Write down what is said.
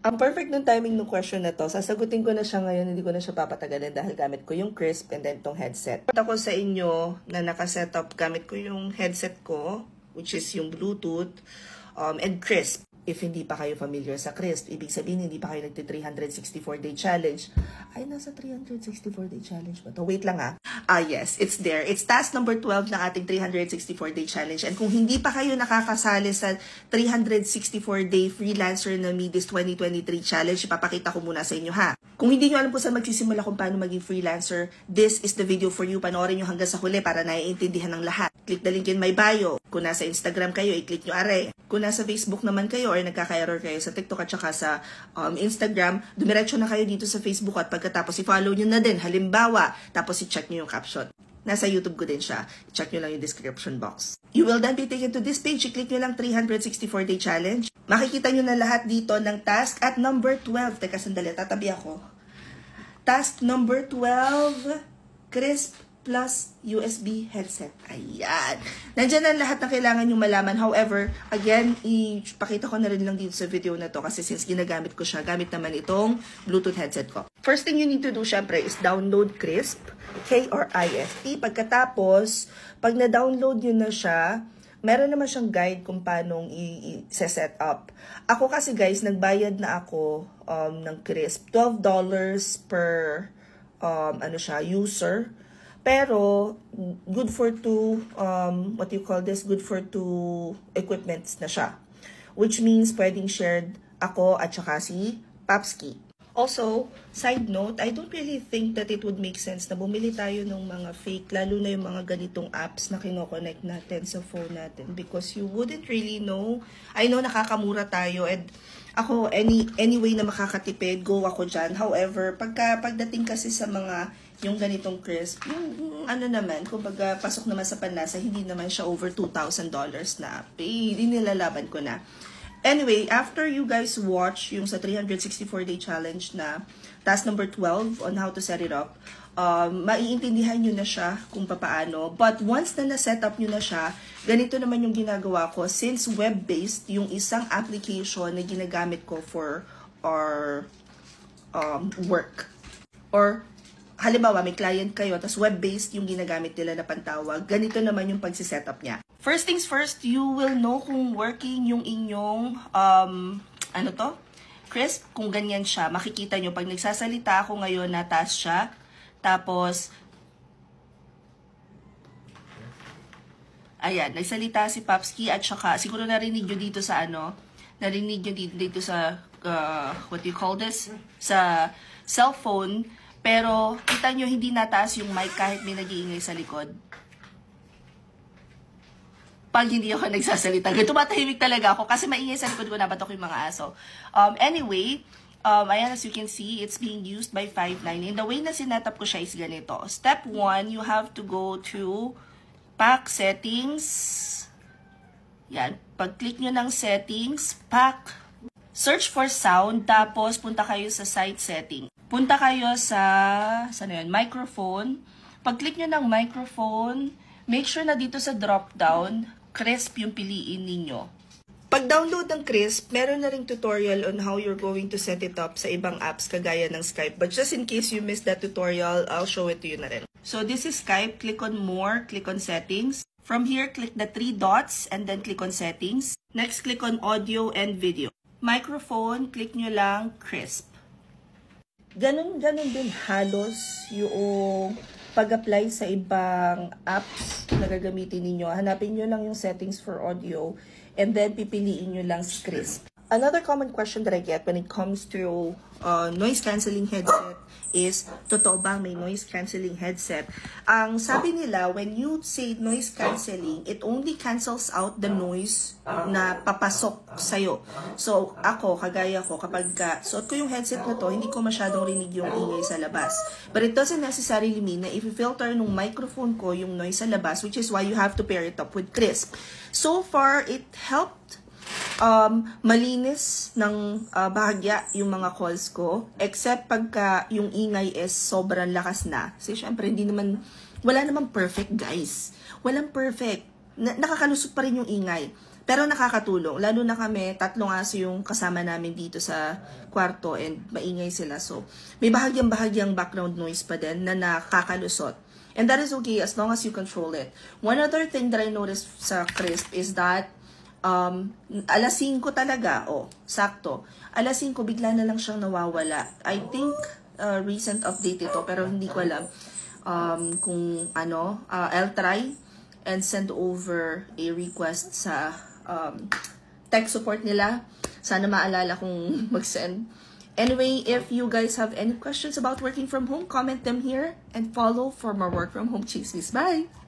Ang perfect ng timing ng question na to, sasagutin ko na siya ngayon, hindi ko na siya papatagalin dahil gamit ko yung crisp and then tong headset. Ako sa inyo na nakasetup, gamit ko yung headset ko, which is yung Bluetooth, and crisp. If hindi pa kayo familiar sa crisp, ibig sabihin hindi pa kayo nagti 364-day challenge. Ay, nasa 364-day challenge ba to? Wait lang ah. Yes, it's there. It's task number 12 ng ating 364-day challenge. And kung hindi pa kayo nakakasali sa 364-day freelancer na Midis 2023 challenge, ipapakita ko muna sa inyo ha. Kung hindi nyo alam po saan magsisimula kung paano maging freelancer, this is the video for you. Panoorin nyo hanggang sa huli para naiintindihan ng lahat. Click the link in my bio. Kung nasa Instagram kayo, i-click nyo are. Kung nasa Facebook naman kayo or nagkaka-error kayo sa TikTok at saka sa Instagram, dumiretso na kayo dito sa Facebook at pagkatapos i-follow nyo na din. Halimbawa, tapos i-check nyo yung caption. Nasa YouTube ko din siya. I-check nyo lang yung description box. You will then be taken to this page. I-click nyo lang 364-day challenge. Makikita nyo na lahat dito ng task at number 12. Teka, sandali. Tatabi ako. Task number 12, crisp plus USB headset. Ayan. Nandiyan ang lahat na kailangan nyo malaman. However, again, ipakita ko na rin lang dito sa video na to kasi since ginagamit ko siya, gamit naman itong Bluetooth headset ko. First thing you need to do, syempre, is download Crisp, K-R-I-S-P. Pagkatapos, pag na-download nyo na siya, meron naman siyang guide kung paano i-set up. Ako kasi guys, nagbayad na ako ng Crisp. $12 per user. Pero, good for two, good for two equipments na siya. Which means, pwedeng shared ako at saka si Papski. Also, side note, I don't really think that it would make sense na bumili tayo ng mga fake, lalo na yung mga ganitong apps na kinoconnect natin sa phone natin. Because you wouldn't really know. I know nakakamura tayo and ako, anyway na makakatipid, go ako dyan. However, pagdating kasi sa mga yung ganitong crisp, yung ano naman, kumbaga pasok naman sa panlasa, hindi naman siya over $2,000 na. Hindi nilalaban ko na. Anyway, after you guys watch yung sa 364-day challenge na task number 12 on how to set it up, maiintindihan nyo na siya kung papaano. But once na na-set up nyo na siya, ganito naman yung ginagawa ko. Since web-based, yung isang application na ginagamit ko for our work. Or halimbawa, may client kayo, tapos web-based yung ginagamit nila na pantawag, ganito naman yung pagsisetup niya. First things first, you will know kung working yung inyong, crisp, kung ganyan siya. Makikita nyo, pag nagsasalita ako ngayon, nataas siya. Tapos, ayan, nagsalita si Papski at saka, siguro narinig nyo dito sa narinig nyo dito sa, sa cellphone. Pero, kita nyo, hindi nataas yung mic kahit may nag-iingay sa likod. Pag hindi ako nagsasalita, tumatahimik talaga ako kasi maingay sa likod ko, nabatok yung mga aso. Anyway, ayan, as you can see, it's being used by 599. The way na sinetup ko siya is ganito. Step 1, you have to go to pack settings. Yan, pag-click nyo ng settings, pack, search for sound, tapos punta kayo sa site setting. Punta kayo sa, microphone. Pag-click nyo ng microphone, make sure na dito sa drop-down, crisp yung piliin ninyo. Pag-download ng crisp, meron na ring tutorial on how you're going to set it up sa ibang apps kagaya ng Skype. But just in case you missed that tutorial, I'll show it to you na rin. So this is Skype. Click on More, click on Settings. From here, click the 3 dots and then click on Settings. Next, click on Audio and Video. Microphone, click nyo lang Crisp. Ganun din halos yung pag-apply sa ibang apps na gagamitin ninyo. Hanapin nyo lang yung settings for audio and then pipiliin nyo lang Crisp. Another common question that I get when it comes to noise cancelling headset is, totoo ba may noise cancelling headset? Ang sabi nila, when you say noise cancelling, it only cancels out the noise na papasok sa'yo. So, kagaya ko, kapag suot ko yung headset na to, hindi ko masyadong rinig yung ingay sa labas. But it doesn't necessarily mean na i-filter nung microphone ko yung noise sa labas, which is why you have to pair it up with Crisp. So far, it helped malinis ng bahagya yung mga calls ko, except pagka yung ingay is sobrang lakas na. Kasi syempre, wala naman perfect guys. Walang perfect. Nakakalusot pa rin yung ingay. Pero nakakatulong. Lalo na kami, 3 aso yung kasama namin dito sa kwarto and maingay sila. So, may bahagyang background noise pa din na nakakalusot. And that is okay as long as you control it. One other thing that I noticed sa Crisp is that alas 5 talaga, sakto. Alas 5 bigla na lang siyang nawawala. I think recent update ito pero hindi ko alam kung ano. I'll try and send over a request sa tech support nila. Sana maalala kong mag-send. Anyway, if you guys have any questions about working from home, comment them here and follow for more work from home chismis. Bye!